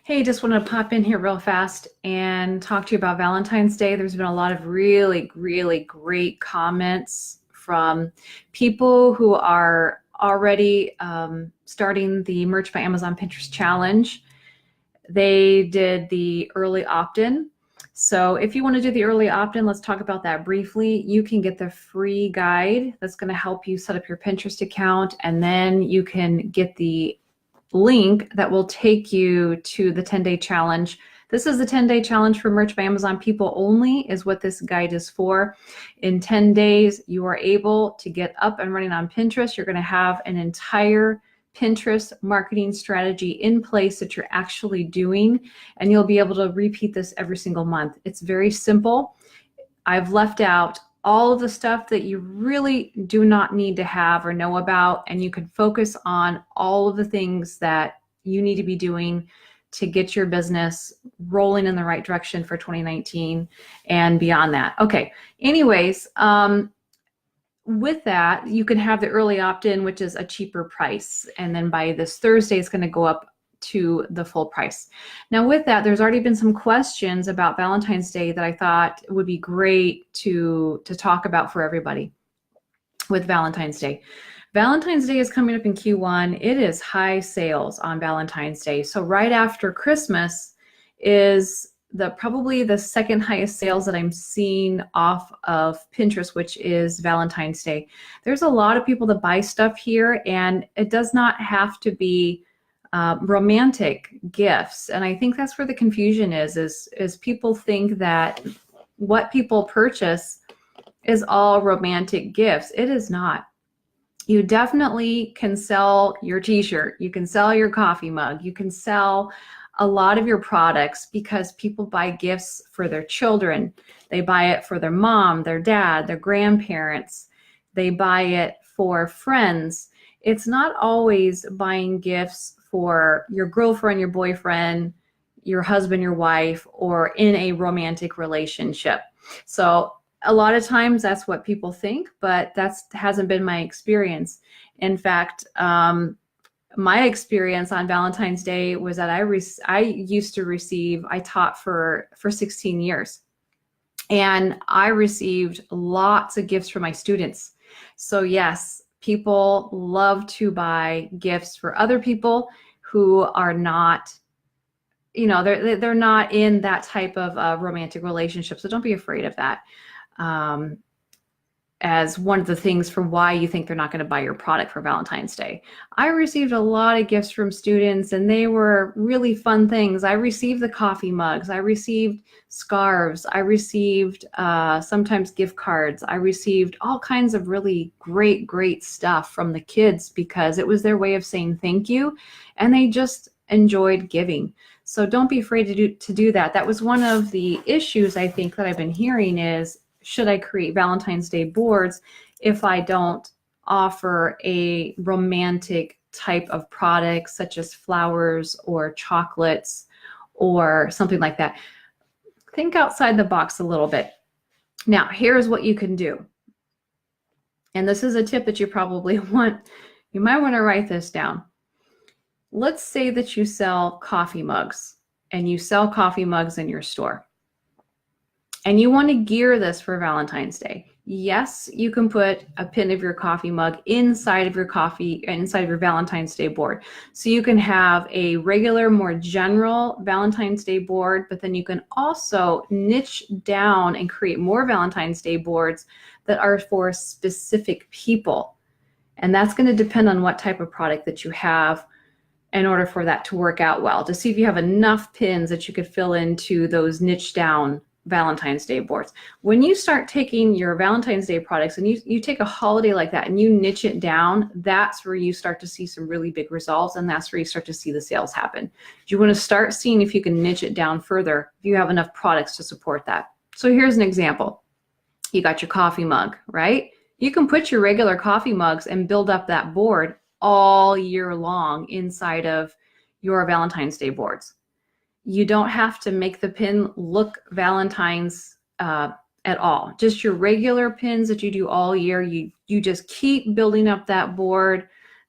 Hey, just wanted to pop in here real fast and talk to you about Valentine's Day. There's been a lot of really great comments from people who are already starting the Merch by Amazon Pinterest Challenge. They did the early opt-in. So if you want to do the early opt-in, let's talk about that briefly. You can get the free guide that's going to help you set up your Pinterest account, and then you can get the link that will take you to the 10-day challenge. This is the 10-day challenge for Merch by Amazon people only, is what this guide is for. In 10 days, you are able to get up and running on Pinterest. You're going to have an entire Pinterest marketing strategy in place that you're actually doing, and you'll be able to repeat this every single month. It's very simple. I've left out all of the stuff that you really do not need to have or know about, and you can focus on all of the things that you need to be doing to get your business rolling in the right direction for 2019 and beyond that. Okay, anyways, with that, you can have the early opt-in, which is a cheaper price, and then by this Thursday, it's going to go up to the full price. Now with that, there's already been some questions about Valentine's Day that I thought would be great to talk about for everybody with Valentine's Day. Valentine's Day is coming up in Q1. It is high sales on Valentine's Day. So right after Christmas is probably the second highest sales that I'm seeing off of Pinterest, which is Valentine's Day. There's a lot of people that buy stuff here, and it does not have to be romantic gifts. And I think that's where the confusion is people think that what people purchase is all romantic gifts. It is not. You definitely can sell your t-shirt, you can sell your coffee mug, you can sell a lot of your products because people buy gifts for their children. They buy it for their mom, their dad, their grandparents. They buy it for friends. It's not always buying gifts for your girlfriend, your boyfriend, your husband, your wife, or in a romantic relationship. So a lot of times that's what people think, but that hasn't been my experience. In fact, my experience on Valentine's Day was that I taught for 16 years, and I received lots of gifts from my students. So yes, people love to buy gifts for other people who are not, they're not in that type of romantic relationship. So don't be afraid of that as one of the things for why you think they're not going to buy your product for Valentine's Day. I received a lot of gifts from students, and they were really fun things. I received the coffee mugs. I received scarves. I received sometimes gift cards. I received all kinds of really great stuff from the kids because it was their way of saying thank you, and they just enjoyed giving. So don't be afraid to do that. That was one of the issues I think that I've been hearing is, should I create Valentine's Day boards if I don't offer a romantic type of product such as flowers or chocolates or something like that? Think outside the box a little bit. Now, here's what you can do. And this is a tip that you might want to write this down. Let's say that you sell coffee mugs, and you sell coffee mugs in your store, and you want to gear this for Valentine's Day. Yes, you can put a pin of your coffee mug inside of your Valentine's Day board. So you can have a regular, more general Valentine's Day board, but then you can also niche down and create more Valentine's Day boards that are for specific people. And that's going to depend on what type of product that you have in order for that to work out well, to see if you have enough pins that you could fill into those niche down Valentine's Day boards. When you start taking your Valentine's Day products and you take a holiday like that and you niche it down, that's where you start to see some really big results, and that's where you start to see the sales happen. You want to start seeing if you can niche it down further, if you have enough products to support that. So here's an example. You got your coffee mug, right? You can put your regular coffee mugs and build up that board all year long inside of your Valentine's Day boards. You don't have to make the pin look Valentine's at all. Just your regular pins that you do all year. You just keep building up that board.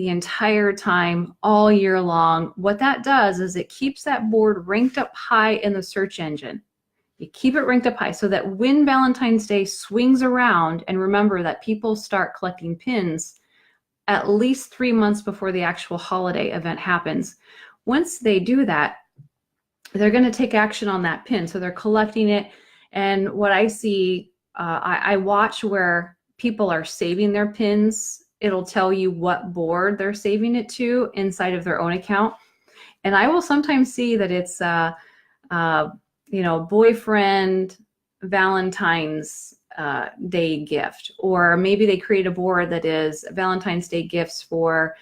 the entire time, all year long. What that does is it keeps that board ranked up high in the search engine. You keep it ranked up high so that when Valentine's Day swings around, and remember that people start collecting pins at least 3 months before the actual holiday event happens. Once they do that, they're going to take action on that pin. So they're collecting it. And what I see, I watch where people are saving their pins. It'll tell you what board they're saving it to inside of their own account. And I will sometimes see that it's, boyfriend Valentine's Day gift, or maybe they create a board that is Valentine's Day gifts for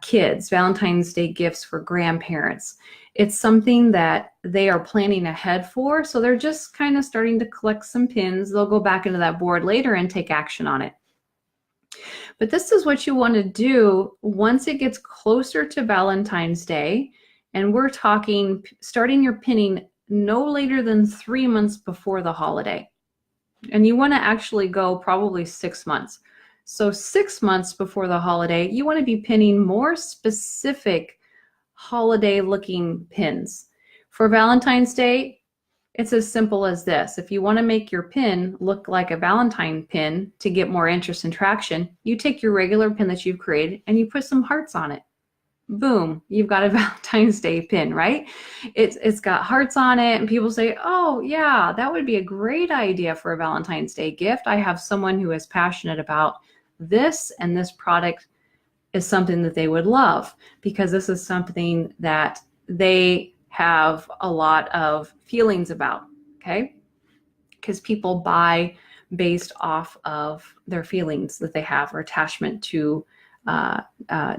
kids, Valentine's Day gifts for grandparents. It's something that they are planning ahead for. So they're just kind of starting to collect some pins. They'll go back into that board later and take action on it. But this is what you want to do once it gets closer to Valentine's Day. And we're talking starting your pinning no later than 3 months before the holiday. And you want to actually go probably 6 months. So 6 months before the holiday, you want to be pinning more specific holiday looking pins. For Valentine's Day, it's as simple as this. If you want to make your pin look like a Valentine pin to get more interest and traction, you take your regular pin that you've created and you put some hearts on it. Boom, you've got a Valentine's Day pin, right? It's got hearts on it, and people say, oh yeah, that would be a great idea for a Valentine's Day gift. I have someone who is passionate about this, and this product is something that they would love because this is something that they have a lot of feelings about, okay? Because people buy based off of their feelings that they have or attachment to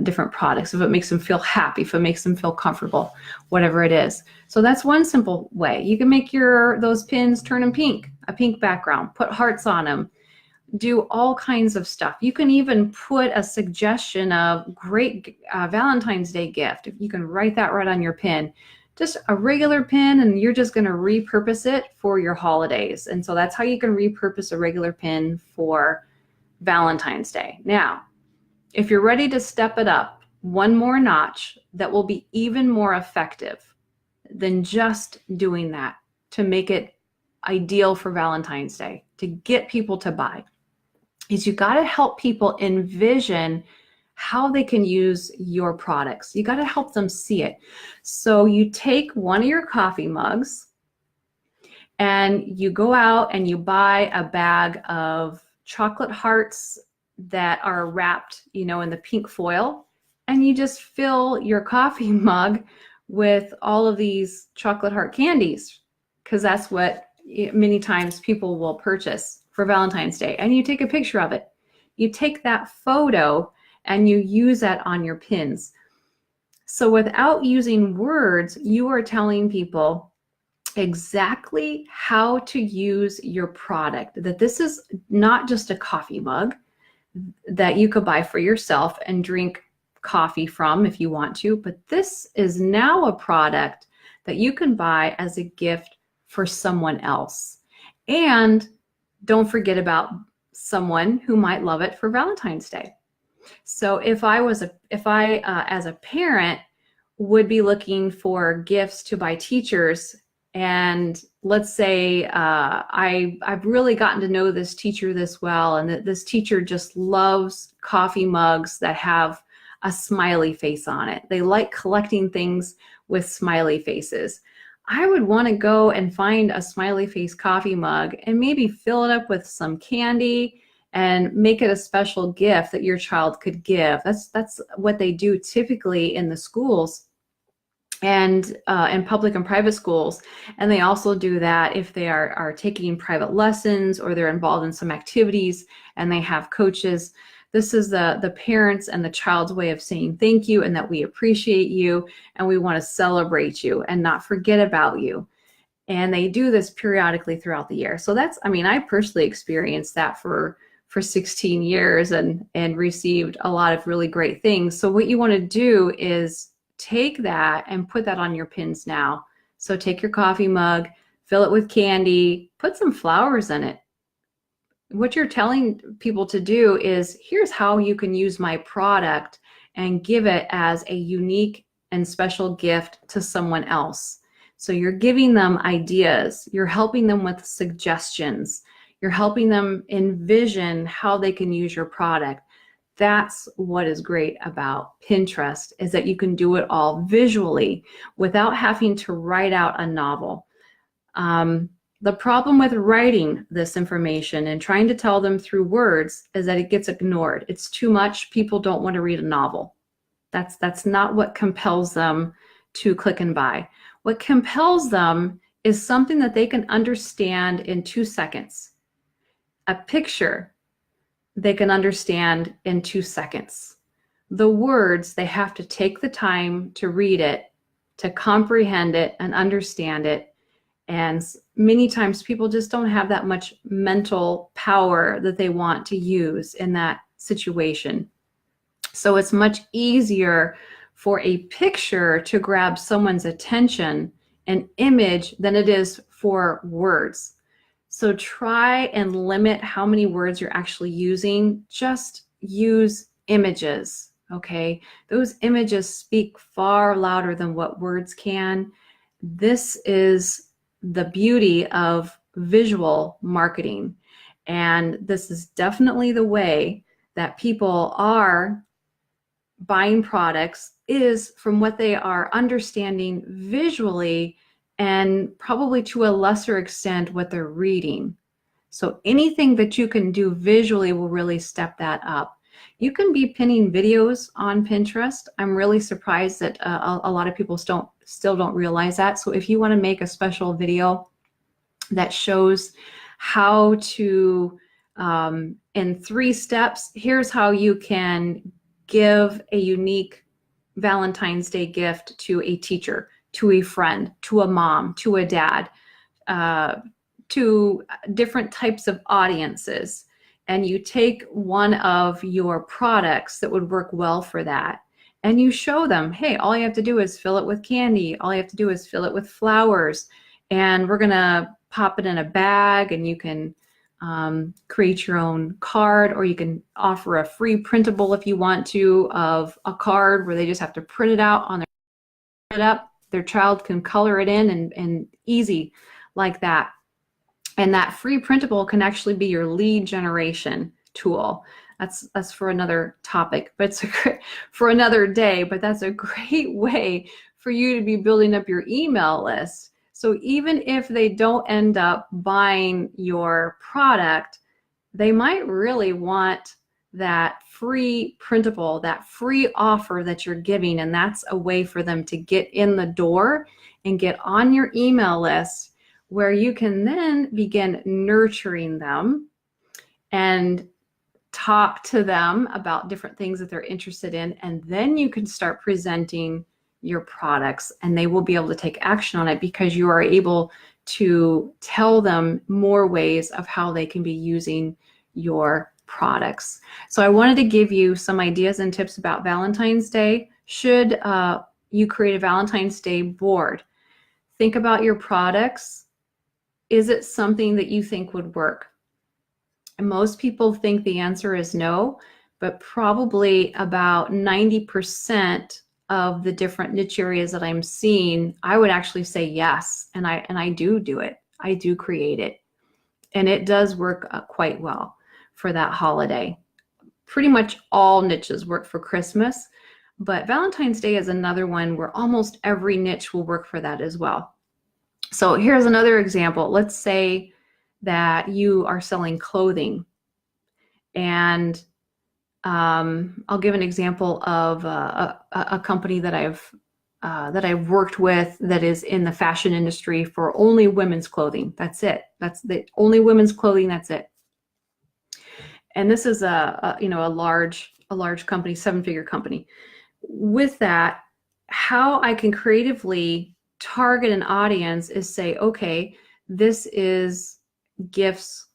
different products. If it makes them feel happy, if it makes them feel comfortable, whatever it is. So that's one simple way. You can make those pins, turn them pink, a pink background, put hearts on them, do all kinds of stuff. You can even put a suggestion of great Valentine's Day gift. If you can write that right on your pin, just a regular pin, and you're just going to repurpose it for your holidays. And so that's how you can repurpose a regular pin for Valentine's Day. Now, if you're ready to step it up one more notch, that will be even more effective than just doing that to make it ideal for Valentine's Day, to get people to buy, is you got to help people envision how they can use your products. You got to help them see it. So you take one of your coffee mugs and you go out and you buy a bag of chocolate hearts that are wrapped, in the pink foil, and you just fill your coffee mug with all of these chocolate heart candies, because that's what many times people will purchase for Valentine's Day. And you take a picture of it. You take that photo and you use that on your pins. So without using words, you are telling people exactly how to use your product, that this is not just a coffee mug that you could buy for yourself and drink coffee from if you want to, but this is now a product that you can buy as a gift for someone else. And don't forget about someone who might love it for Valentine's Day. So if I as a parent would be looking for gifts to buy teachers, and let's say I've really gotten to know this teacher this well, and that this teacher just loves coffee mugs that have a smiley face on it. They like collecting things with smiley faces. I would want to go and find a smiley face coffee mug and maybe fill it up with some candy and make it a special gift that your child could give. That's what they do typically in the schools and in public and private schools. And they also do that if they are taking private lessons or they're involved in some activities and they have coaches. This is the parents and the child's way of saying thank you and that we appreciate you and we want to celebrate you and not forget about you. And they do this periodically throughout the year. So I personally experienced that for 16 years and received a lot of really great things. So what you want to do is take that and put that on your pins now. So take your coffee mug, fill it with candy, put some flowers in it. What you're telling people to do is, here's how you can use my product and give it as a unique and special gift to someone else. So you're giving them ideas, you're helping them with suggestions, you're helping them envision how they can use your product. That's what is great about Pinterest, is that you can do it all visually without having to write out a novel. The problem with writing this information and trying to tell them through words is that it gets ignored. It's too much. People don't want to read a novel. That's not what compels them to click and buy. What compels them is something that they can understand in 2 seconds. A picture they can understand in 2 seconds. The words, they have to take the time to read it, to comprehend it and understand it. And many times people just don't have that much mental power that they want to use in that situation. So it's much easier for a picture to grab someone's attention, an image, than it is for words. So try and limit how many words you're actually using. Just use images, okay? Those images speak far louder than what words can. This is the beauty of visual marketing. And this is definitely the way that people are buying products, is from what they are understanding visually, and probably to a lesser extent what they're reading. So anything that you can do visually will really step that up. You can be pinning videos on Pinterest. I'm really surprised that a lot of people still don't realize that. So if you want to make a special video that shows how to, in 3 steps, here's how you can give a unique Valentine's Day gift to a teacher, to a friend, to a mom, to a dad, to different types of audiences. And you take one of your products that would work well for that, and you show them, hey, all you have to do is fill it with candy. All you have to do is fill it with flowers. And we're going to pop it in a bag, and you can create your own card, or you can offer a free printable if you want to, of a card where they just have to print it out on their child can color it in, and easy like that. And that free printable can actually be your lead generation tool. That's for another topic, but it's for another day, but that's a great way for you to be building up your email list. So even if they don't end up buying your product, they might really want that free printable, that free offer that you're giving. And that's a way for them to get in the door and get on your email list, where you can then begin nurturing them and talk to them about different things that they're interested in. And then you can start presenting your products, and they will be able to take action on it, because you are able to tell them more ways of how they can be using your products. So I wanted to give you some ideas and tips about Valentine's Day. Should you create a Valentine's Day board, think about your products. Is it something that you think would work? And most people think the answer is no, but probably about 90% of the different niche areas that I'm seeing, I would actually say yes. And I do it. I do create it. And it does work quite well for that holiday. Pretty much all niches work for Christmas, but Valentine's Day is another one where almost every niche will work for that as well. So here's another example. Let's say that you are selling clothing, and I'll give an example of a company that I've worked with that is in the fashion industry for only women's clothing. That's it. That's the only women's clothing. That's it. And this is a large company, 7-figure company. With that, how I can creatively target an audience is say, okay, this is gifts,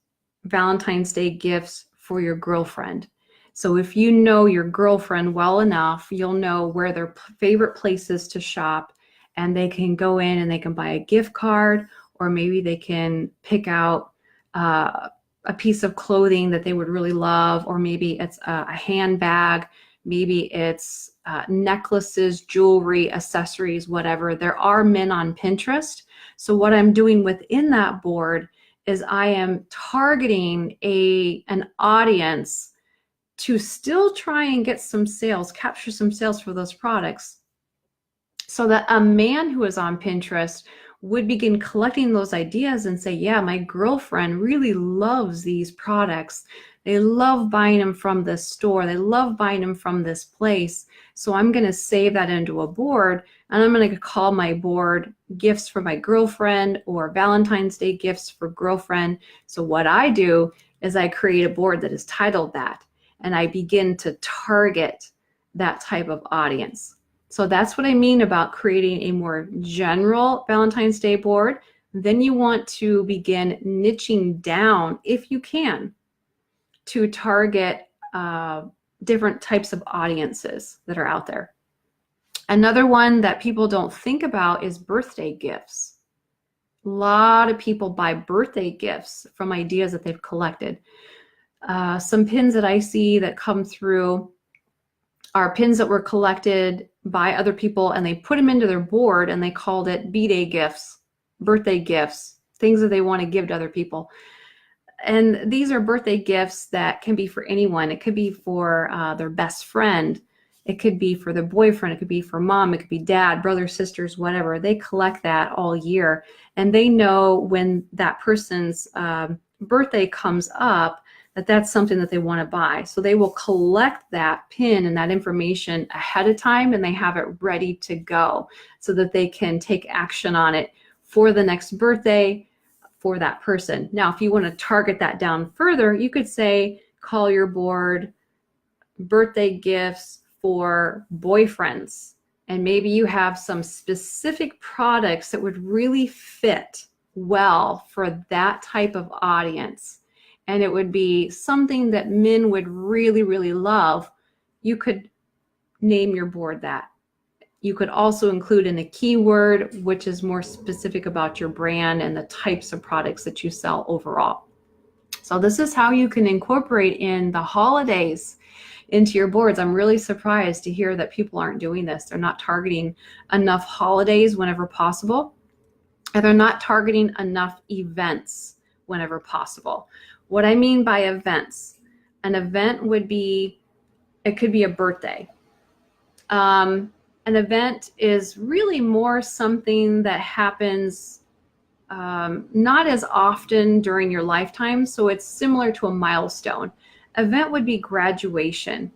Valentine's Day gifts for your girlfriend. So if you know your girlfriend well enough, you'll know where their favorite places to shop, and they can go in and they can buy a gift card, or maybe they can pick out a piece of clothing that they would really love, or maybe it's a handbag maybe it's necklaces, jewelry, accessories, whatever. There are men on Pinterest. So what I'm doing within that board is I am targeting an audience to still try and get some sales, capture some sales for those products, so that a man who is on Pinterest would begin collecting those ideas and say, yeah, my girlfriend really loves these products. They love buying them from this store. They love buying them from this place. So I'm going to save that into a board, and I'm going to call my board gifts for my girlfriend or Valentine's Day gifts for girlfriend. So what I do is I create a board that is titled that, and I begin to target that type of audience. So that's what I mean about creating a more general Valentine's Day board. Then you want to begin niching down, if you can, to target different types of audiences that are out there. Another one that people don't think about is birthday gifts. A lot of people buy birthday gifts from ideas that they've collected. Some pins that I see that come through are pins that were collected by other people, and they put them into their board and they called it B-Day gifts, birthday gifts, things that they want to give to other people. And these are birthday gifts that can be for anyone. It could be for their best friend. It could be for their boyfriend. It could be for mom. It could be dad, brothers, sisters, whatever. They collect that all year. And they know when that person's birthday comes up, that that's something that they want to buy. So they will collect that pin and that information ahead of time, and they have it ready to go so that they can take action on it for the next birthday for that person. Now, if you want to target that down further, you could say, call your board birthday gifts for boyfriends. And maybe you have some specific products that would really fit well for that type of audience. And it would be something that men would really, really love. You could name your board that. You could also include in a keyword, which is more specific about your brand and the types of products that you sell overall. So this is how you can incorporate in the holidays into your boards. I'm really surprised to hear that people aren't doing this. They're not targeting enough holidays whenever possible, and they're not targeting enough events whenever possible. What I mean by events, an event would be, it could be a birthday. An event is really more something that happens not as often during your lifetime, so it's similar to a milestone. Event would be graduation.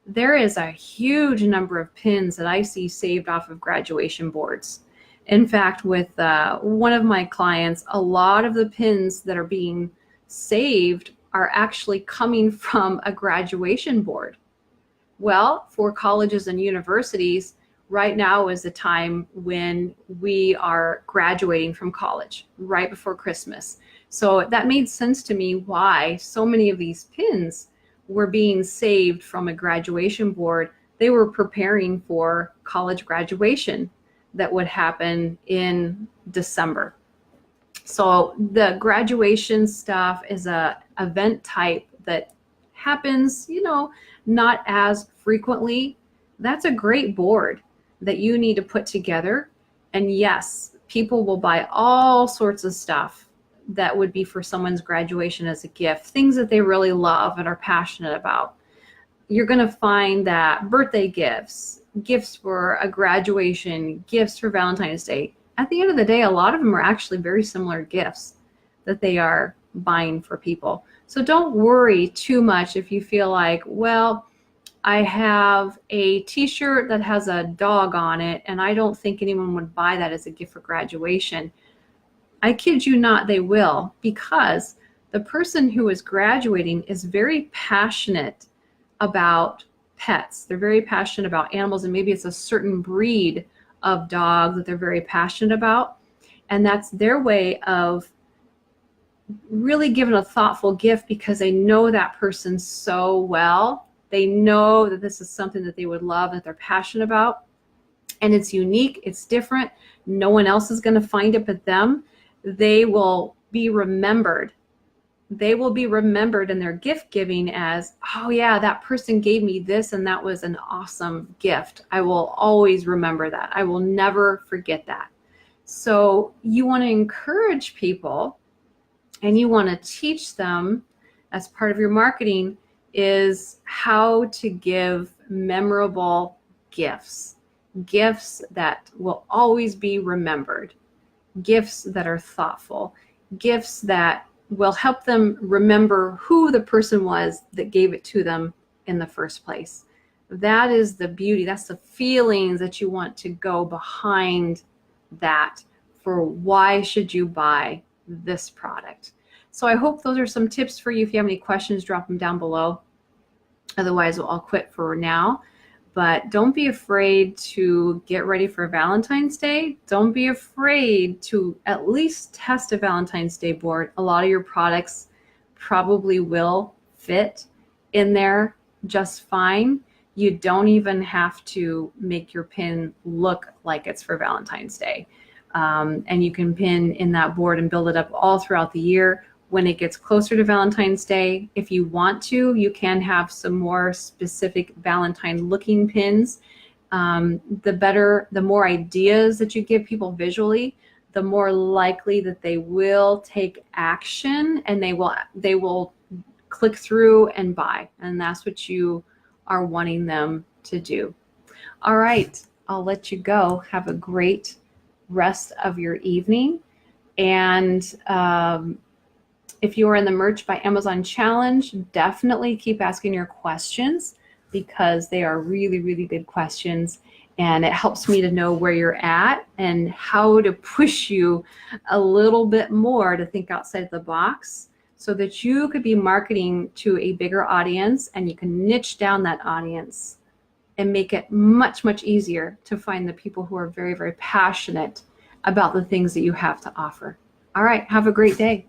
There is a huge number of pins that I see saved off of graduation boards. In fact, with one of my clients, a lot of the pins that are being saved are actually coming from a graduation board. Well, for colleges and universities, right now is the time when we are graduating from college, right before Christmas. So that made sense to me why so many of these pins were being saved from a graduation board. They were preparing for college graduation that would happen in December. So the graduation stuff is a event type that happens, not as frequently. That's a great board that you need to put together. And yes, people will buy all sorts of stuff that would be for someone's graduation as a gift, things that they really love and are passionate about. You're going to find that birthday gifts, gifts for a graduation, gifts for Valentine's Day. At the end of the day, a lot of them are actually very similar gifts that they are buying for people. So don't worry too much if you feel like, well, I have a t-shirt that has a dog on it, and I don't think anyone would buy that as a gift for graduation. I kid you not, they will, because the person who is graduating is very passionate about pets. They're very passionate about animals, and maybe it's a certain breed of dog that they're very passionate about. And that's their way of really giving a thoughtful gift because they know that person so well. They know that this is something that they would love, that they're passionate about. And it's unique, it's different. No one else is going to find it but them. They will be remembered they will be remembered in their gift giving as, oh yeah, that person gave me this and that was an awesome gift. I will always remember that. I will never forget that. So you want to encourage people and you want to teach them as part of your marketing is how to give memorable gifts, gifts that will always be remembered, gifts that are thoughtful, gifts that will help them remember who the person was that gave it to them in the first place. That is the beauty. That's the feelings that you want to go behind that for why should you buy this product. So I hope those are some tips for you. If you have any questions, drop them down below. Otherwise, I'll quit for now. But don't be afraid to get ready for Valentine's Day. Don't be afraid to at least test a Valentine's Day board. A lot of your products probably will fit in there just fine. You don't even have to make your pin look like it's for Valentine's Day. And you can pin in that board and build it up all throughout the year. When it gets closer to Valentine's Day, if you want to, you can have some more specific Valentine looking pins. The more ideas that you give people visually, the more likely that they will take action and they will click through and buy. And that's what you are wanting them to do. All right, I'll let you go. Have a great rest of your evening. And if you are in the Merch by Amazon Challenge, definitely keep asking your questions because they are really, really good questions. And it helps me to know where you're at and how to push you a little bit more to think outside the box so that you could be marketing to a bigger audience and you can niche down that audience and make it much, much easier to find the people who are very, very passionate about the things that you have to offer. All right, have a great day.